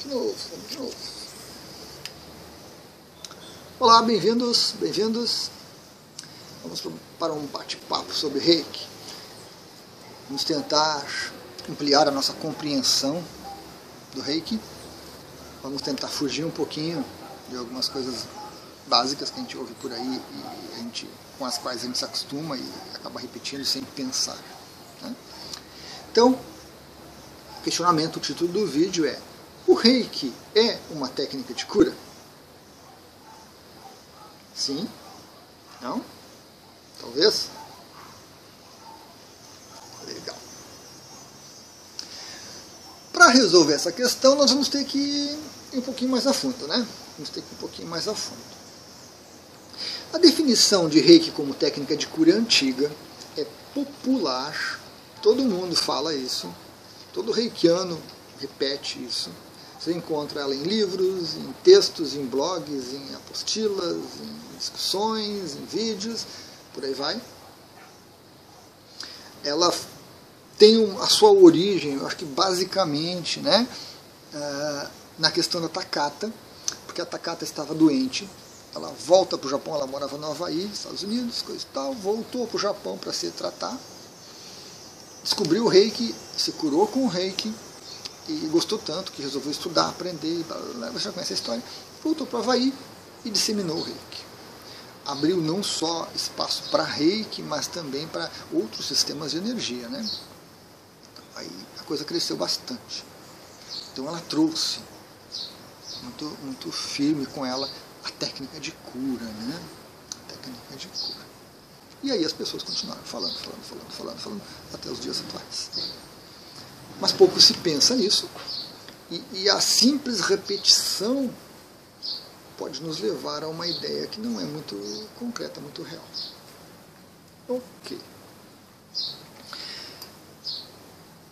De novo, vamos de novo. Olá, bem-vindos, bem-vindos. Vamos para um bate-papo sobre Reiki. Vamos tentar ampliar a nossa compreensão do Reiki. Vamos tentar fugir um pouquinho de algumas coisas básicas que a gente ouve por aí e com as quais a gente se acostuma e acaba repetindo sem pensar, né? Então, questionamento, o título do vídeo é: o Reiki é uma técnica de cura? Sim? Não? Talvez? Legal. Para resolver essa questão, nós vamos ter que ir um pouquinho mais a fundo, né? Vamos ter que ir um pouquinho mais a fundo. A definição de Reiki como técnica de cura é antiga, é popular, todo mundo fala isso, todo reikiano repete isso. Você encontra ela em livros, em textos, em blogs, em apostilas, em discussões, em vídeos, por aí vai. Ela tem a sua origem, eu acho que basicamente, né, na questão da Takata, porque a Takata estava doente. Ela volta para o Japão, ela morava no Havaí, Estados Unidos, coisa e tal, voltou para o Japão para se tratar, descobriu o Reiki, se curou com o Reiki e gostou tanto que resolveu estudar, aprender, blá, blá, blá, você já conhece a história, voltou para o Havaí e disseminou o Reiki. Abriu não só espaço para Reiki, mas também para outros sistemas de energia, né? Aí a coisa cresceu bastante. Então ela trouxe muito firme com ela a técnica de cura, né? A técnica de cura. E aí as pessoas continuaram falando, até os dias atuais. Mas pouco se pensa nisso. E a simples repetição pode nos levar a uma ideia que não é muito concreta, muito real. Ok.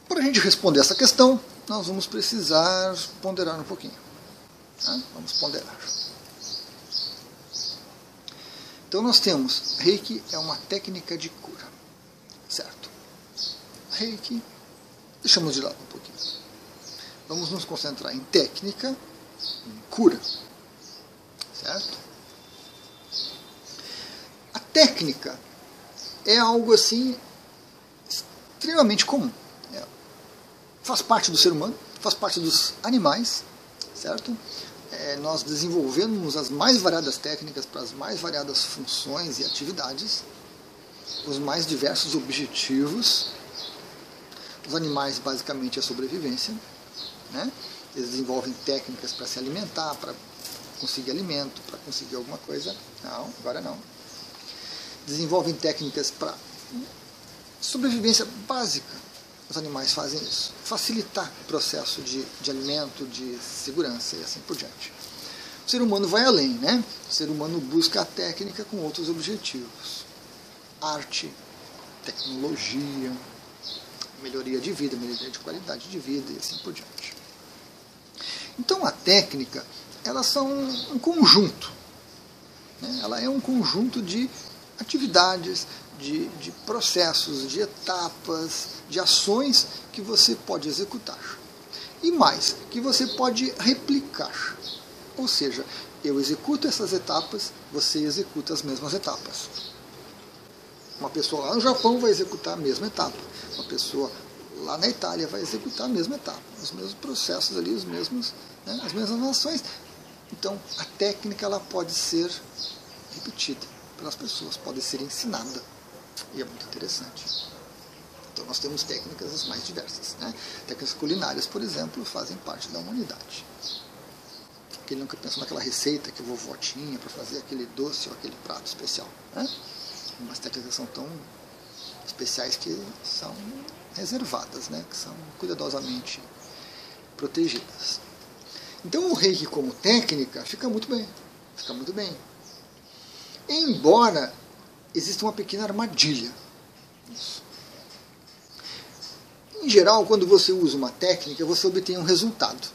Para a gente responder essa questão, nós vamos precisar ponderar um pouquinho. Né? Vamos ponderar. Então nós temos, Reiki é uma técnica de cura, certo? Reiki, deixamos de lado um pouquinho. Vamos nos concentrar em técnica, em cura, certo? A técnica é algo assim extremamente comum. Faz parte do ser humano, faz parte dos animais, certo? Nós desenvolvemos as mais variadas técnicas para as mais variadas funções e atividades, os mais diversos objetivos. Os animais, basicamente, é a sobrevivência, né? Eles desenvolvem técnicas para se alimentar, para conseguir alimento, para conseguir alguma coisa. Não, agora não. Desenvolvem técnicas para sobrevivência básica. Os animais fazem isso. Facilitar o processo de alimento, de segurança e assim por diante. O ser humano vai além, né? O ser humano busca a técnica com outros objetivos. Arte, tecnologia, melhoria de vida, melhoria de qualidade de vida e assim por diante. Então a técnica, elas são um conjunto. Né? Ela é um conjunto de atividades, de processos, de etapas, de ações que você pode executar. E mais, que você pode replicar. Ou seja, eu executo essas etapas, você executa as mesmas etapas. Uma pessoa lá no Japão vai executar a mesma etapa. Uma pessoa lá na Itália vai executar a mesma etapa. Os mesmos processos ali, as mesmas ações. Então, a técnica ela pode ser repetida pelas pessoas, pode ser ensinada. E é muito interessante. Então nós temos técnicas as mais diversas, né? Técnicas culinárias, por exemplo, fazem parte da humanidade. Aquele nunca pensou naquela receita que a vovó tinha para fazer aquele doce ou aquele prato especial, né? Umas técnicas são tão especiais que são reservadas, né? Que são cuidadosamente protegidas. Então o Reiki como técnica fica muito bem. Fica muito bem. Embora existe uma pequena armadilha nisso. Em geral, quando você usa uma técnica, você obtém um resultado.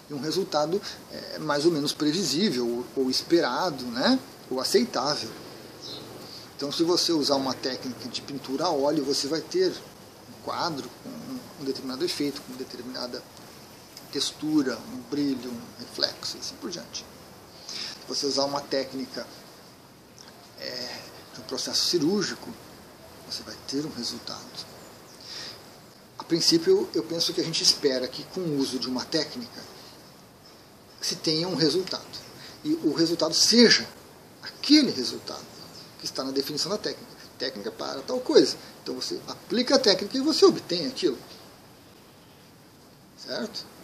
E um resultado mais ou menos previsível, ou esperado, né? Ou aceitável. Então, se você usar uma técnica de pintura a óleo, você vai ter um quadro com um determinado efeito, com determinada textura, um brilho, um reflexo e assim por diante. Se você usar uma técnica no processo cirúrgico, você vai ter um resultado. A princípio, eu penso que a gente espera que com o uso de uma técnica se tenha um resultado. E o resultado seja aquele resultado que está na definição da técnica. Técnica para tal coisa. Então você aplica a técnica e você obtém aquilo. Certo?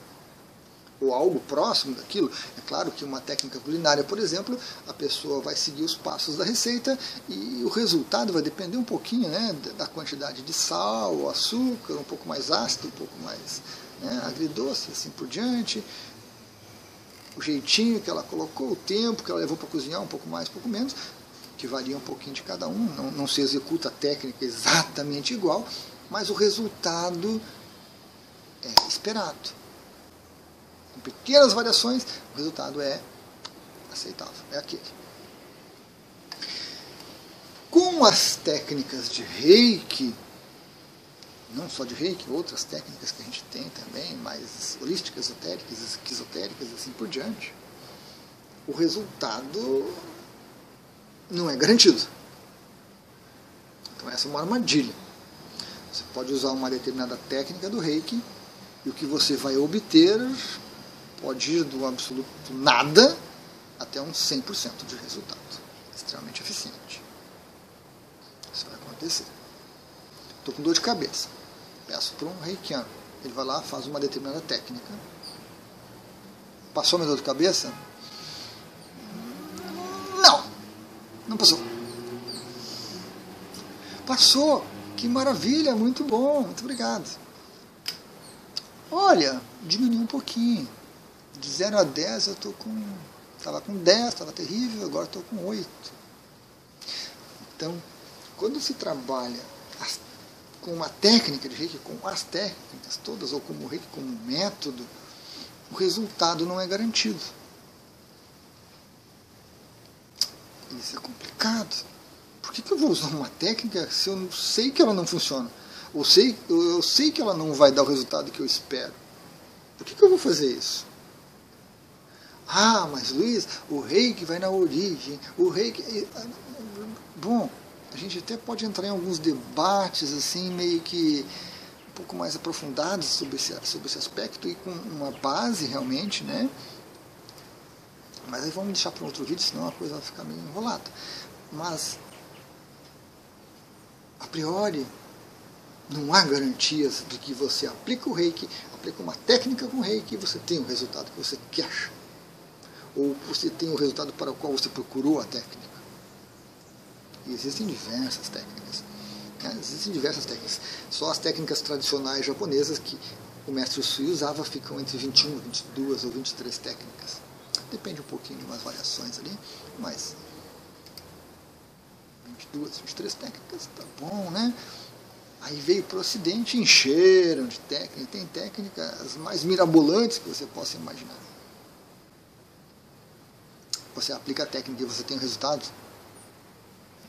Ou algo próximo daquilo. É claro que uma técnica culinária, por exemplo, a pessoa vai seguir os passos da receita e o resultado vai depender um pouquinho, né, da quantidade de sal, açúcar, um pouco mais ácido, um pouco mais, né, agridoce, assim por diante. O jeitinho que ela colocou, o tempo que ela levou para cozinhar, um pouco mais, um pouco menos, que varia um pouquinho de cada um. Não se executa a técnica exatamente igual, mas o resultado é esperado. Com pequenas variações, o resultado é aceitável, é aquele. Com as técnicas de Reiki, não só de Reiki, outras técnicas que a gente tem também, mais holísticas, esotéricas, esquizotéricas e assim por diante, o resultado não é garantido. Então essa é uma armadilha. Você pode usar uma determinada técnica do Reiki e o que você vai obter pode ir do absoluto nada até um 100% de resultado. Extremamente eficiente. Isso vai acontecer. Estou com dor de cabeça. Peço para um reikiano. Ele vai lá, faz uma determinada técnica. Passou a minha dor de cabeça? Não passou. Passou. Que maravilha, muito bom, muito obrigado. Olha, diminuiu um pouquinho. De 0 a 10 eu estava com 10, estava terrível, agora estou com 8. Então, quando se trabalha com uma técnica de Reiki, com as técnicas todas, ou como Reiki, como método, o resultado não é garantido. Isso é complicado. Por que eu vou usar uma técnica se eu sei que ela não funciona? Ou eu sei que ela não vai dar o resultado que eu espero? Por que eu vou fazer isso? Ah, mas Luiz, o Reiki vai na origem. O Reiki... Bom, a gente até pode entrar em alguns debates assim, meio que um pouco mais aprofundados sobre esse aspecto e com uma base realmente, né? Mas aí vamos deixar para um outro vídeo, senão a coisa vai ficar meio enrolada. Mas, a priori, não há garantias de que você aplica o Reiki, aplica uma técnica com o Reiki e você tem o resultado que você quer. Ou você tem o resultado para o qual você procurou a técnica. E existem diversas técnicas. Né? Existem diversas técnicas. Só as técnicas tradicionais japonesas que o mestre Usui usava ficam entre 21, 22 ou 23 técnicas. Depende um pouquinho de umas variações ali, mas 22, 23 técnicas, tá bom, né? Aí veio para o Ocidente, encheram de técnicas, tem técnicas mais mirabolantes que você possa imaginar. Você aplica a técnica e você tem o resultado?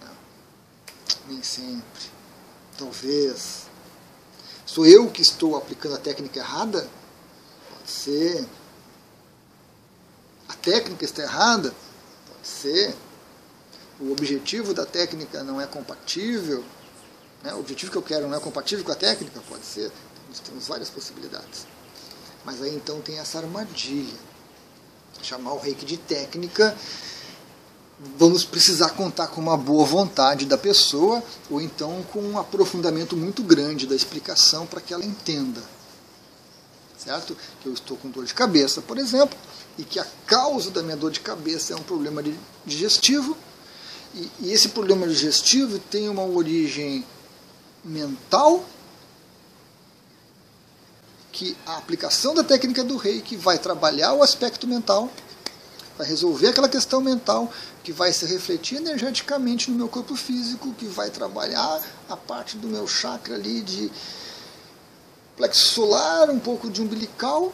Não, nem sempre. Talvez. Sou eu que estou aplicando a técnica errada? Pode ser. A técnica está errada? Pode ser. O objetivo da técnica não é compatível? Né? O objetivo que eu quero não é compatível com a técnica? Pode ser. Temos várias possibilidades. Mas aí então tem essa armadilha. Chamar o Reiki de técnica, vamos precisar contar com uma boa vontade da pessoa, ou então com um aprofundamento muito grande da explicação para que ela entenda. Certo? Que eu estou com dor de cabeça, por exemplo, e que a causa da minha dor de cabeça é um problema digestivo, e esse problema digestivo tem uma origem mental, que a aplicação da técnica do Reiki vai trabalhar o aspecto mental, vai resolver aquela questão mental, que vai se refletir energeticamente no meu corpo físico, que vai trabalhar a parte do meu chakra ali de plexo solar, um pouco de umbilical,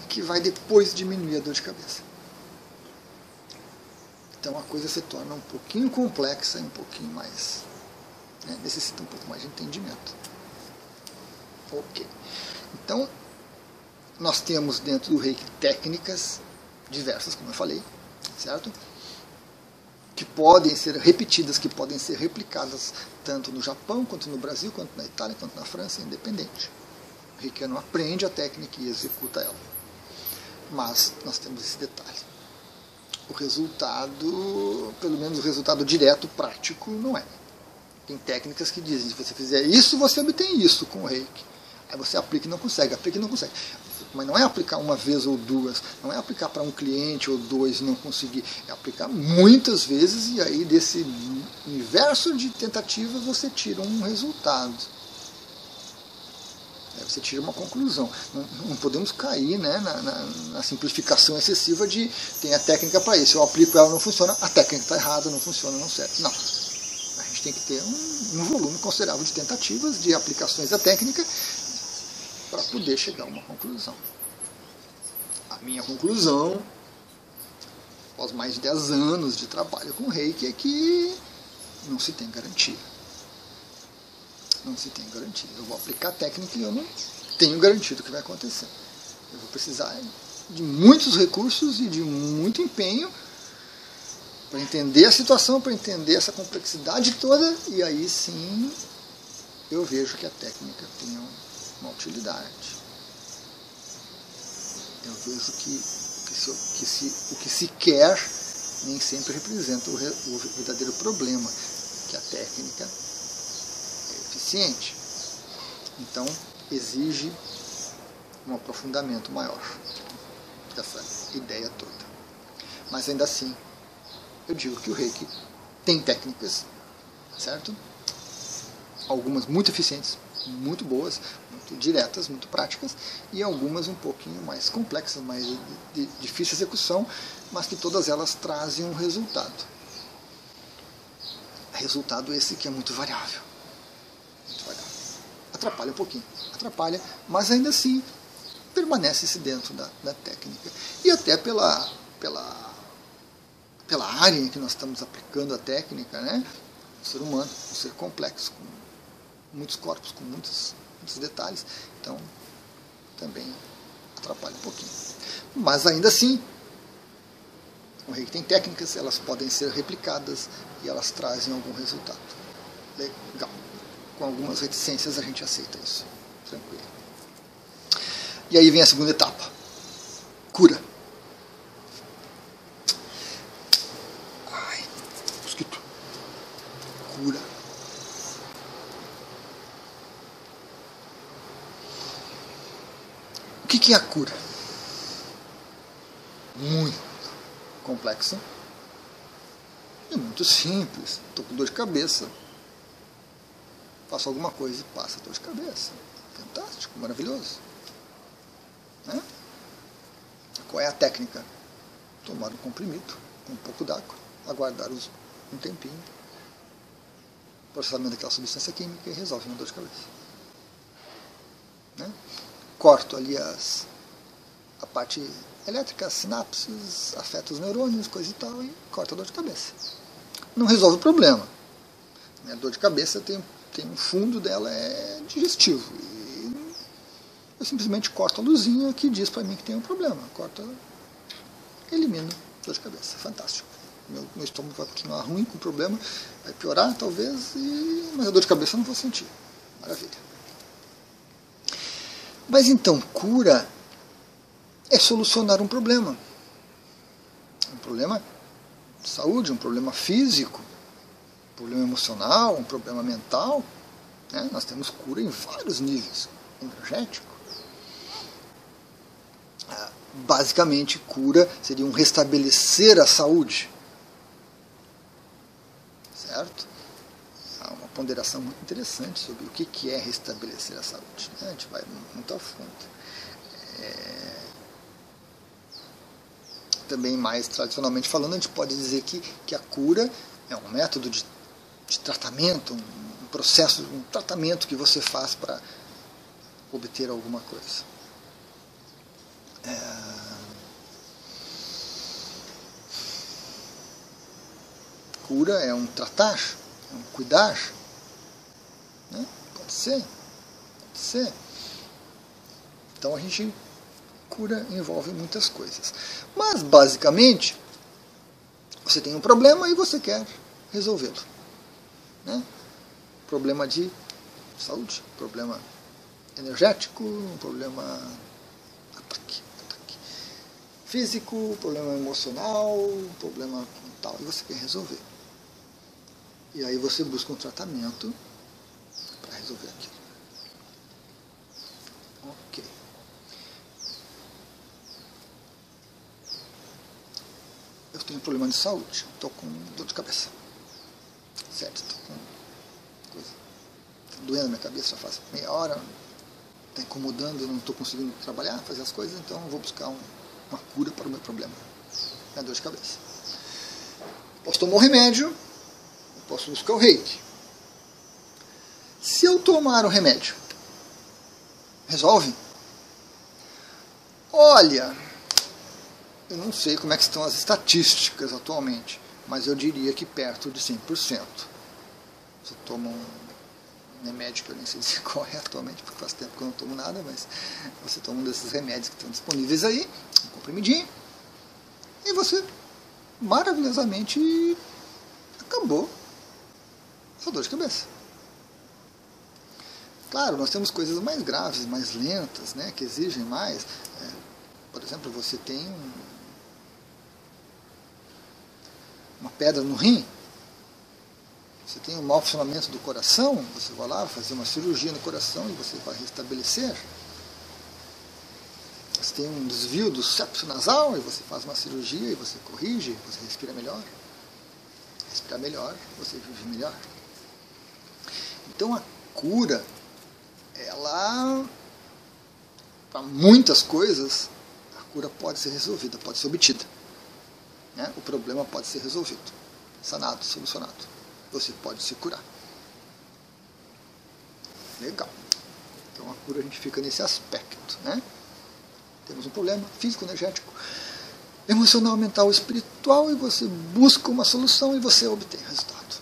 que vai depois diminuir a dor de cabeça. Então a coisa se torna um pouquinho complexa e um pouquinho mais, né, necessita um pouco mais de entendimento. Ok. Então, nós temos dentro do Reiki técnicas diversas, como eu falei, certo? Que podem ser repetidas, que podem ser replicadas tanto no Japão, quanto no Brasil, quanto na Itália, quanto na França, independente. O reikiano aprende a técnica e executa ela. Mas nós temos esse detalhe. O resultado, pelo menos o resultado direto, prático, não é. Tem técnicas que dizem, se você fizer isso, você obtém isso com o Reiki. Aí você aplica e não consegue, aplica e não consegue. Mas não é aplicar uma vez ou duas, não é aplicar para um cliente ou dois e não conseguir. É aplicar muitas vezes e aí desse universo de tentativas você tira um resultado. Aí você tira uma conclusão. Não podemos cair, né, na simplificação excessiva de tem a técnica para isso, eu aplico ela, não funciona, a técnica está errada, não funciona, não serve. Não. A gente tem que ter um volume considerável de tentativas, de aplicações da técnica, para poder chegar a uma conclusão. A minha conclusão, após mais de 10 anos de trabalho com Reiki, é que não se tem garantia. Não se tem garantia. Eu vou aplicar a técnica e eu não tenho garantido o que vai acontecer. Eu vou precisar de muitos recursos e de muito empenho para entender a situação, para entender essa complexidade toda, e aí sim eu vejo que a técnica tem uma utilidade. Eu vejo que o que se quer nem sempre representa o verdadeiro problema, que a técnica é eficiente. Então, exige um aprofundamento maior dessa ideia toda. Mas ainda assim, eu digo que o Reiki tem técnicas, certo? Algumas muito eficientes, muito boas, muito diretas, muito práticas, e algumas um pouquinho mais complexas, mais de difícil execução, mas que todas elas trazem um resultado. Resultado esse que é muito variável. Muito variável. Atrapalha um pouquinho, atrapalha, mas ainda assim permanece-se dentro da técnica. E até pela área em que nós estamos aplicando a técnica, né? O ser humano, um ser complexo, com muitos corpos, com muitos detalhes, então também atrapalha um pouquinho. Mas ainda assim, o Reiki tem técnicas, elas podem ser replicadas e elas trazem algum resultado. Legal. Com algumas reticências a gente aceita isso. Tranquilo. E aí vem a segunda etapa. Cura. Ai, mosquito. Cura. O que é a cura? Muito complexa e muito simples. Estou com dor de cabeça. Faço alguma coisa e passa a dor de cabeça. Fantástico, maravilhoso. Né? Qual é a técnica? Tomar um comprimido com um pouco d'água, aguardar um tempinho, processamento daquela substância química e resolve uma dor de cabeça. Né? Corto ali a parte elétrica, as sinapses, afeta os neurônios, coisa e tal, e corta a dor de cabeça. Não resolve o problema. A dor de cabeça tem um fundo dela, é digestivo. E eu simplesmente corto a luzinha que diz para mim que tem um problema. Corto, elimino a dor de cabeça. Fantástico. Meu estômago vai continuar ruim com o problema, vai piorar talvez, mas a dor de cabeça eu não vou sentir. Maravilha. Mas então, cura é solucionar um problema. Um problema de saúde, um problema físico, um problema emocional, um problema mental. Né? Nós temos cura em vários níveis. Energético. Basicamente, cura seria um restabelecer a saúde. Certo? Há uma ponderação muito interessante sobre o que é restabelecer a saúde. Né? A gente vai muito a fundo. Também mais tradicionalmente falando, a gente pode dizer que a cura é um método de tratamento, um processo, um tratamento que você faz para obter alguma coisa. Cura é um tratar, é um cuidar. Né? Pode ser. Então a gente cura envolve muitas coisas. Mas basicamente você tem um problema e você quer resolvê-lo, né? Problema de saúde, problema energético, um problema ataque físico, problema emocional, problema tal, e você quer resolver. E aí você busca um tratamento para resolver aquilo. Ok. Eu tenho um problema de saúde, estou com dor de cabeça. Certo, estou com coisa. Tá doendo minha cabeça já faz meia hora, está incomodando, eu não estou conseguindo trabalhar, fazer as coisas, então eu vou buscar uma cura para o meu problema. É a dor de cabeça. Posso tomar um remédio, eu posso buscar o reiki. Se eu tomar o remédio, resolve? Olha, eu não sei como é que estão as estatísticas atualmente, mas eu diria que perto de 100%. Você toma um remédio que eu nem sei dizer qual é atualmente, porque faz tempo que eu não tomo nada, mas você toma um desses remédios que estão disponíveis aí, um comprimidinho, e você maravilhosamente acabou sua dor de cabeça. Claro, nós temos coisas mais graves, mais lentas, né, que exigem mais. Por exemplo, você tem uma pedra no rim, você tem um mau funcionamento do coração, você vai lá fazer uma cirurgia no coração e você vai restabelecer. Você tem um desvio do septo nasal e você faz uma cirurgia e você corrige, você respira melhor. Respirar melhor, você vive melhor. Então a cura, ela, para muitas coisas, a cura pode ser resolvida, pode ser obtida, né? O problema pode ser resolvido, sanado, solucionado. Você pode se curar. Legal. Então a cura a gente fica nesse aspecto, né? Temos um problema físico, energético, emocional, mental, espiritual, e você busca uma solução e você obtém resultado.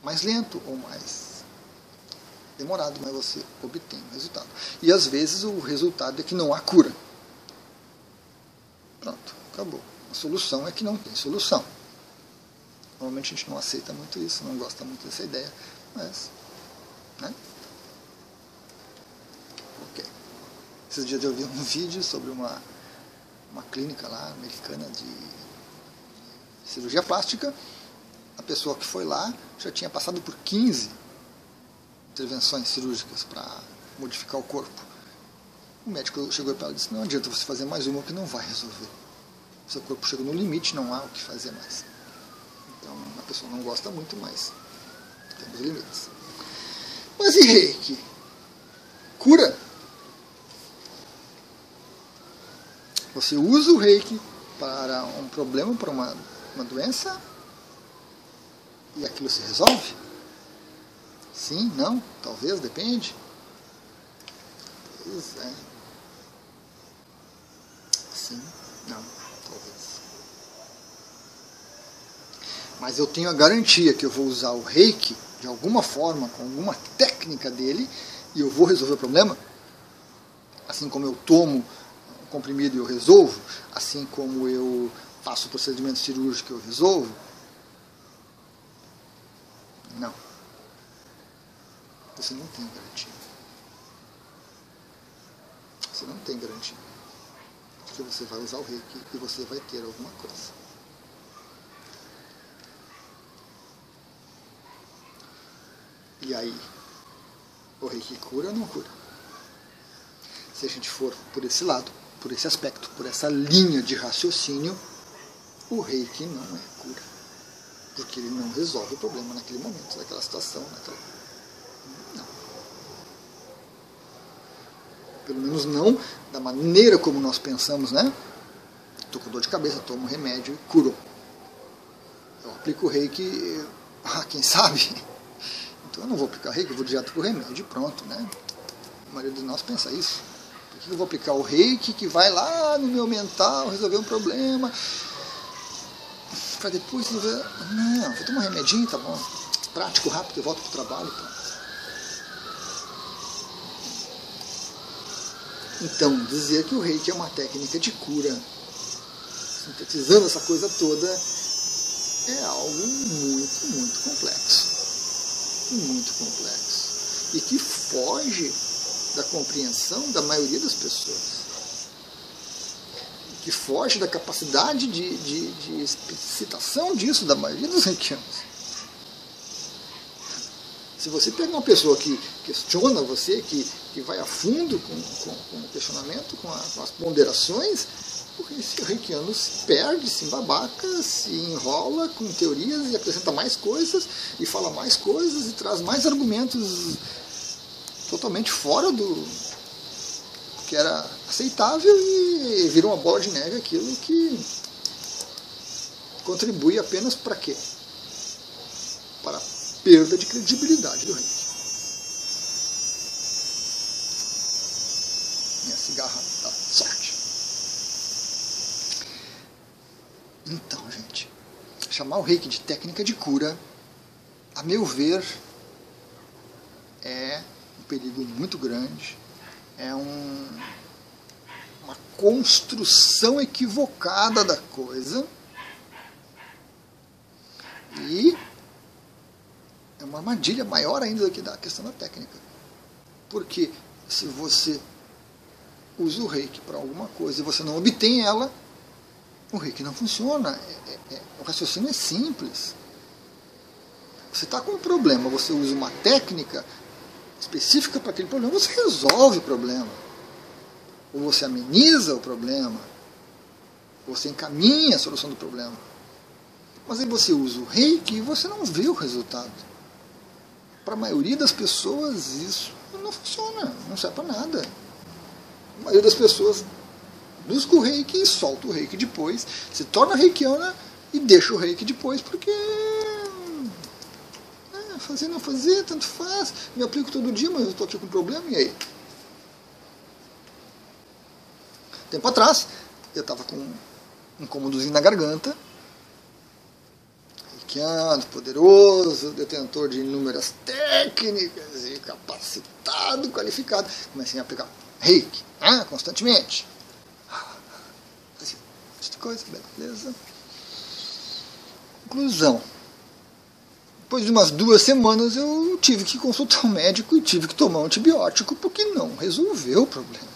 Mais lento ou mais demorado, mas você obtém o resultado. E às vezes o resultado é que não há cura. Pronto, acabou. A solução é que não tem solução. Normalmente a gente não aceita muito isso, não gosta muito dessa ideia, mas, né? Ok. Esses dias eu vi um vídeo sobre uma clínica lá, americana, de cirurgia plástica. A pessoa que foi lá já tinha passado por 15 intervenções cirúrgicas para modificar o corpo. O médico chegou para ela e disse: não adianta você fazer mais uma que não vai resolver. Seu corpo chegou no limite, não há o que fazer mais. Então a pessoa não gosta muito, mas temos limites. Mas e reiki? Cura? Você usa o reiki para um problema, para uma doença, e aquilo se resolve? Sim, não, talvez, depende. Pois é. Sim, não, talvez. Mas eu tenho a garantia que eu vou usar o reiki de alguma forma, com alguma técnica dele, e eu vou resolver o problema. Assim como eu tomo um comprimido e eu resolvo, assim como eu faço o procedimento cirúrgico e eu resolvo. Não. Você não tem garantia. Você não tem garantia. Porque você vai usar o reiki e você vai ter alguma coisa. E aí, o reiki cura ou não cura? Se a gente for por esse lado, por esse aspecto, por essa linha de raciocínio, o reiki não é cura. Porque ele não resolve o problema naquele momento, naquela situação, Não. Pelo menos não da maneira como nós pensamos, né? Estou com dor de cabeça, tomo um remédio e curou. Eu aplico o reiki, quem sabe? Então eu não vou aplicar reiki, eu vou direto para o remédio e pronto, né? A maioria de nós pensa isso. Por que eu vou aplicar o reiki que vai lá no meu mental resolver um problema? Para depois resolver... Não, vou tomar um remedinho, tá bom. Prático, rápido, eu volto para o trabalho. Pronto. Então, dizer que o reiki é uma técnica de cura, sintetizando essa coisa toda, é algo muito, muito complexo. Muito complexo. E que foge da compreensão da maioria das pessoas. Que foge da capacidade de explicitação disso da maioria dos reikianos. Se você pega uma pessoa que questiona você, que vai a fundo com o questionamento, com as ponderações, esse reikiano se perde, se embabaca, se enrola com teorias e acrescenta mais coisas, e fala mais coisas, e traz mais argumentos totalmente fora do que era aceitável, e vira uma bola de neve aquilo que contribui apenas para quê? Para a perda de credibilidade do reiki. Minha cigarra tá sorte. Então, gente, chamar o reiki de técnica de cura, a meu ver, é um perigo muito grande, é uma construção equivocada da coisa, e é uma armadilha maior ainda do que da questão da técnica. Porque se você usa o reiki para alguma coisa e você não obtém ela, o reiki não funciona. O raciocínio é simples. Você está com um problema, você usa uma técnica específica para aquele problema, você resolve o problema. Ou você ameniza o problema, ou você encaminha a solução do problema. Mas aí você usa o reiki e você não vê o resultado. Para a maioria das pessoas isso não funciona, não serve para nada. A maioria das pessoas busca o reiki e solta o reiki depois, se torna reikiana e deixa o reiki depois, porque fazer não fazer, tanto faz, me aplico todo dia, mas eu estou aqui com problema, e aí? Tempo atrás, eu estava com um incômodozinho na garganta, reikiano, poderoso, detentor de inúmeras técnicas, e capacitado, qualificado, comecei a aplicar reiki, constantemente. Coisa, beleza. Conclusão. Depois de umas 2 semanas eu tive que consultar um médico e tive que tomar um antibiótico porque não resolveu o problema.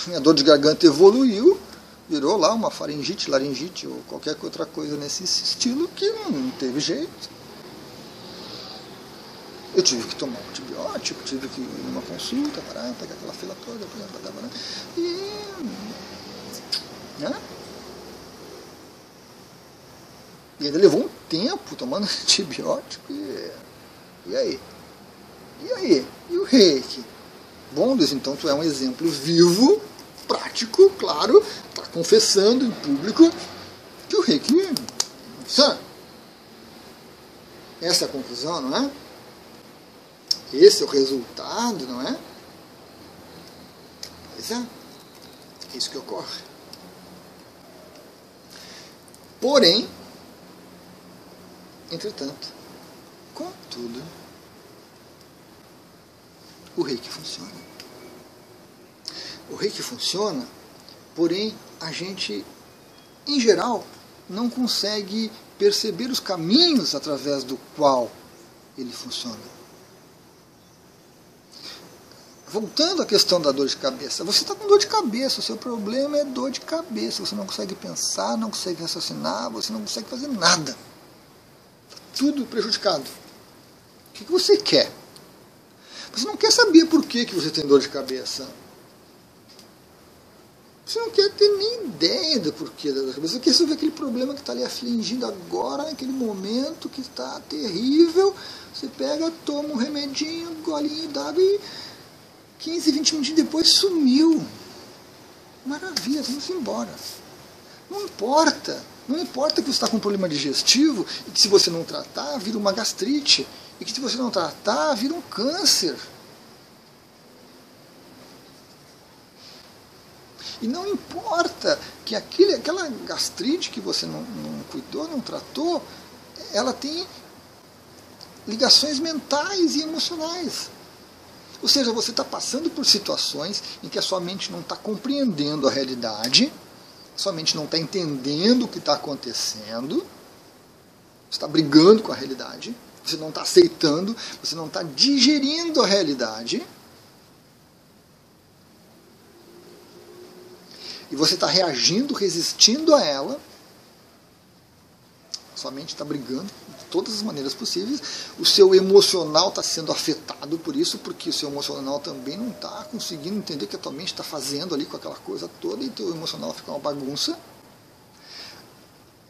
Minha dor de garganta evoluiu, virou lá uma faringite, laringite ou qualquer outra coisa nesse estilo que não teve jeito. Eu tive que tomar um antibiótico, tive que ir numa consulta, parar, pegar aquela fila toda, e ainda levou um tempo tomando antibiótico, e aí? E aí? E o reiki? Bom, Deus, então tu é um exemplo vivo, prático, claro, está confessando em público que o reiki funciona. Essa é a conclusão, não é? Esse é o resultado, não é? Pois é isso que ocorre. Porém, entretanto, contudo, o reiki funciona. O reiki funciona, porém a gente, em geral, não consegue perceber os caminhos através do qual ele funciona. Voltando à questão da dor de cabeça, você está com dor de cabeça, o seu problema é dor de cabeça, você não consegue pensar, não consegue raciocinar, você não consegue fazer nada. Está tudo prejudicado. O que você quer? Você não quer saber por que você tem dor de cabeça. Você não quer ter nem ideia do porquê da dor de cabeça. Você quer resolver aquele problema que está ali afligindo agora, naquele momento que está terrível. Você pega, toma um remedinho, um golinho d'água e 15, 20 minutinhos depois sumiu. Maravilha, vamos embora. Não importa. Não importa que você está com um problema digestivo e que se você não tratar, vira uma gastrite. E que se você não tratar, vira um câncer. E não importa que aquela gastrite que você não cuidou, não tratou, ela tem ligações mentais e emocionais. Ou seja, você está passando por situações em que a sua mente não está compreendendo a realidade, sua mente não está entendendo o que está acontecendo, você está brigando com a realidade, você não está aceitando, você não está digerindo a realidade, e você está reagindo, resistindo a ela. Sua mente está brigando de todas as maneiras possíveis. O seu emocional está sendo afetado por isso, porque o seu emocional também não está conseguindo entender o que a tua mente está fazendo ali com aquela coisa toda, e teu emocional fica uma bagunça.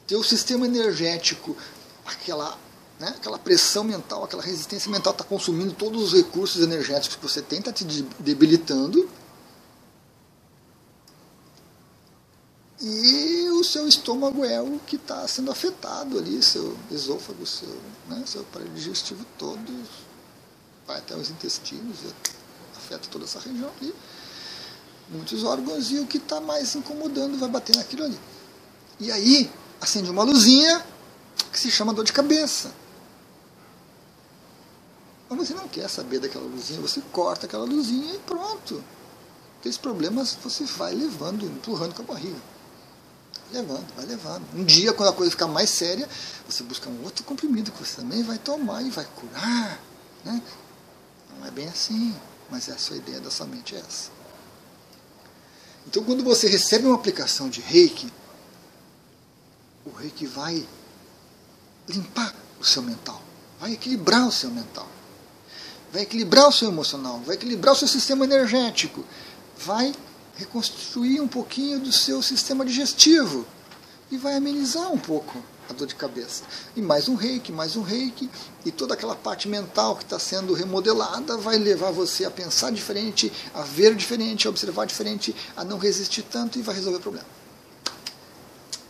Teu sistema energético, aquela pressão mental, aquela resistência mental está consumindo todos os recursos energéticos que você tem, está te debilitando. E o seu estômago é o que está sendo afetado ali, seu esôfago, seu aparelho digestivo todo, vai até os intestinos, afeta toda essa região ali, muitos órgãos, e o que está mais incomodando vai bater naquilo ali. E aí acende uma luzinha que se chama dor de cabeça. Mas você não quer saber daquela luzinha, você corta aquela luzinha e pronto. Aqueles problemas você vai levando, empurrando com a barriga. Vai levando. Um dia, quando a coisa ficar mais séria, você busca um outro comprimido que você também vai tomar e vai curar. Né? Não é bem assim, mas a sua ideia da sua mente é essa. Então, quando você recebe uma aplicação de Reiki, o Reiki vai limpar o seu mental, vai equilibrar o seu mental, vai equilibrar o seu emocional, vai equilibrar o seu sistema energético, vai reconstruir um pouquinho do seu sistema digestivo e vai amenizar um pouco a dor de cabeça. E mais um reiki, e toda aquela parte mental que está sendo remodelada vai levar você a pensar diferente, a ver diferente, a observar diferente, a não resistir tanto, e vai resolver o problema.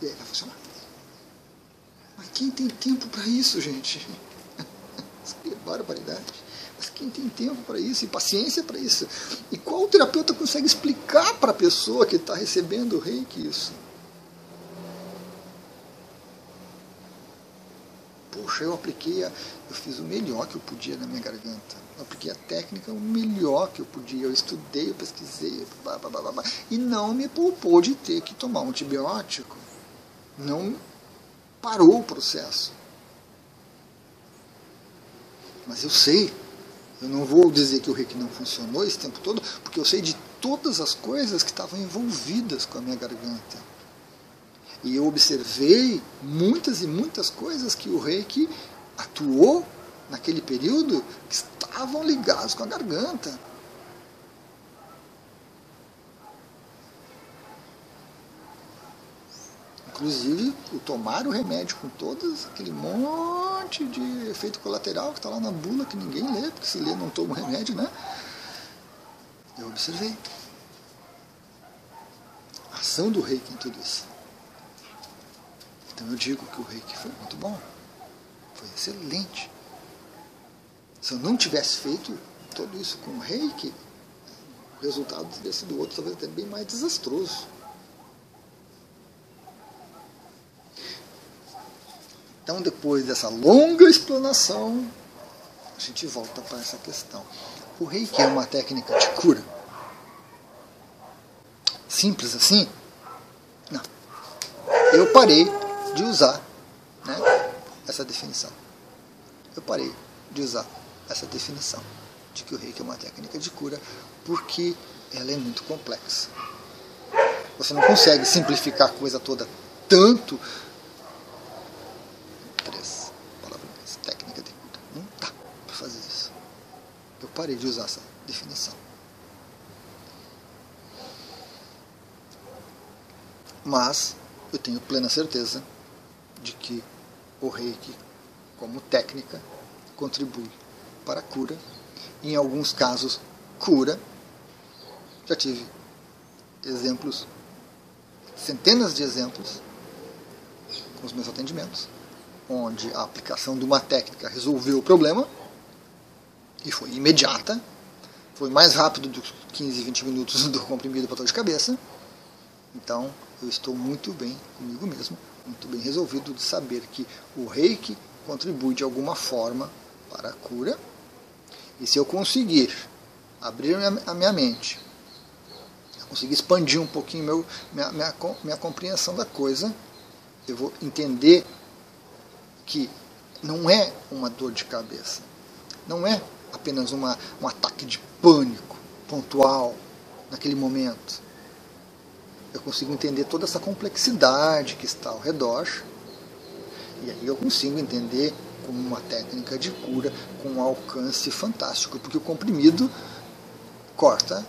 E aí vai funcionar. Mas quem tem tempo para isso, gente? Que barbaridade. Mas quem tem tempo para isso e paciência para isso? E qual terapeuta consegue explicar para a pessoa que está recebendo o reiki isso? Poxa, eu fiz o melhor que eu podia na minha garganta. Eu apliquei a técnica o melhor que eu podia. Eu estudei, eu pesquisei, e não me poupou de ter que tomar um antibiótico. Não parou o processo. Mas eu sei. Eu não vou dizer que o reiki não funcionou esse tempo todo, porque eu sei de todas as coisas que estavam envolvidas com a minha garganta. E eu observei muitas e muitas coisas que o reiki atuou naquele período que estavam ligados com a garganta. Inclusive, o tomar o remédio com todos aquele monte de efeito colateral que está lá na bula, que ninguém lê, porque se lê não toma o remédio, né? Eu observei a ação do reiki em tudo isso. Então eu digo que o reiki foi muito bom, foi excelente. Se eu não tivesse feito tudo isso com o reiki, o resultado teria sido outro, talvez até bem mais desastroso. Então, depois dessa longa explanação, a gente volta para essa questão. O reiki é uma técnica de cura? Simples assim? Não. Eu parei de usar, né, essa definição. Eu parei de usar essa definição de que o reiki é uma técnica de cura, porque ela é muito complexa. Você não consegue simplificar a coisa toda tanto. Técnica de cura. Não dá para fazer isso. Eu parei de usar essa definição. Mas eu tenho plena certeza de que o reiki, como técnica, contribui para a cura. Em alguns casos, cura. Já tive exemplos, centenas de exemplos, com os meus atendimentos, onde a aplicação de uma técnica resolveu o problema, e foi imediata, foi mais rápido do que 15, 20 minutos do comprimido para dor de cabeça. Então, eu estou muito bem comigo mesmo, muito bem resolvido de saber que o reiki contribui de alguma forma para a cura, e se eu conseguir abrir a minha mente, eu conseguir expandir um pouquinho minha compreensão da coisa, eu vou entender que não é uma dor de cabeça, não é apenas um ataque de pânico pontual naquele momento. Eu consigo entender toda essa complexidade que está ao redor, e aí eu consigo entender como uma técnica de cura com um alcance fantástico, porque o comprimido corta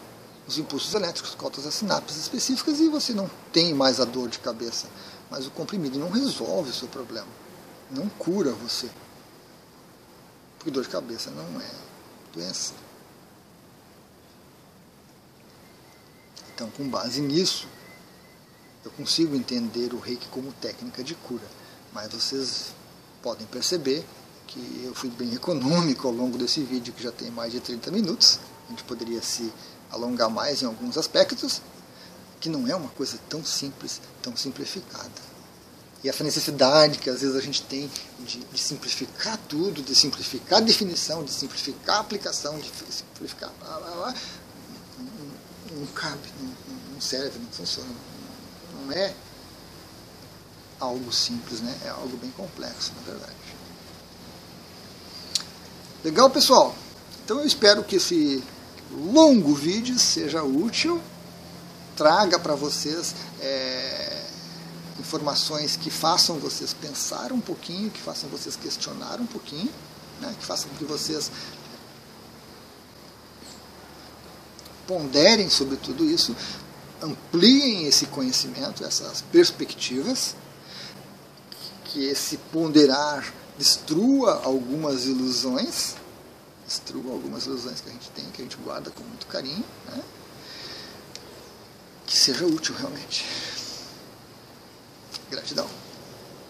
os impulsos elétricos, corta as sinapses específicas e você não tem mais a dor de cabeça. Mas o comprimido não resolve o seu problema, não cura você, porque dor de cabeça não é doença. Então, com base nisso, eu consigo entender o Reiki como técnica de cura. Mas vocês podem perceber que eu fui bem econômico ao longo desse vídeo, que já tem mais de 30 minutos. A gente poderia se alongar mais em alguns aspectos, que não é uma coisa tão simples, tão simplificada. E essa necessidade que às vezes a gente tem de simplificar tudo, de simplificar a definição, de simplificar a aplicação, de simplificar... não cabe, não serve, não funciona. Não é algo simples, né? É algo bem complexo, na verdade. Legal, pessoal? Então eu espero que esse longo vídeo seja útil, traga para vocês informações que façam vocês pensar um pouquinho, que façam vocês questionar um pouquinho, né? Que façam com que vocês ponderem sobre tudo isso, ampliem esse conhecimento, essas perspectivas, que esse ponderar destrua algumas ilusões que a gente tem, que a gente guarda com muito carinho, né? Que seja útil realmente. Gratidão.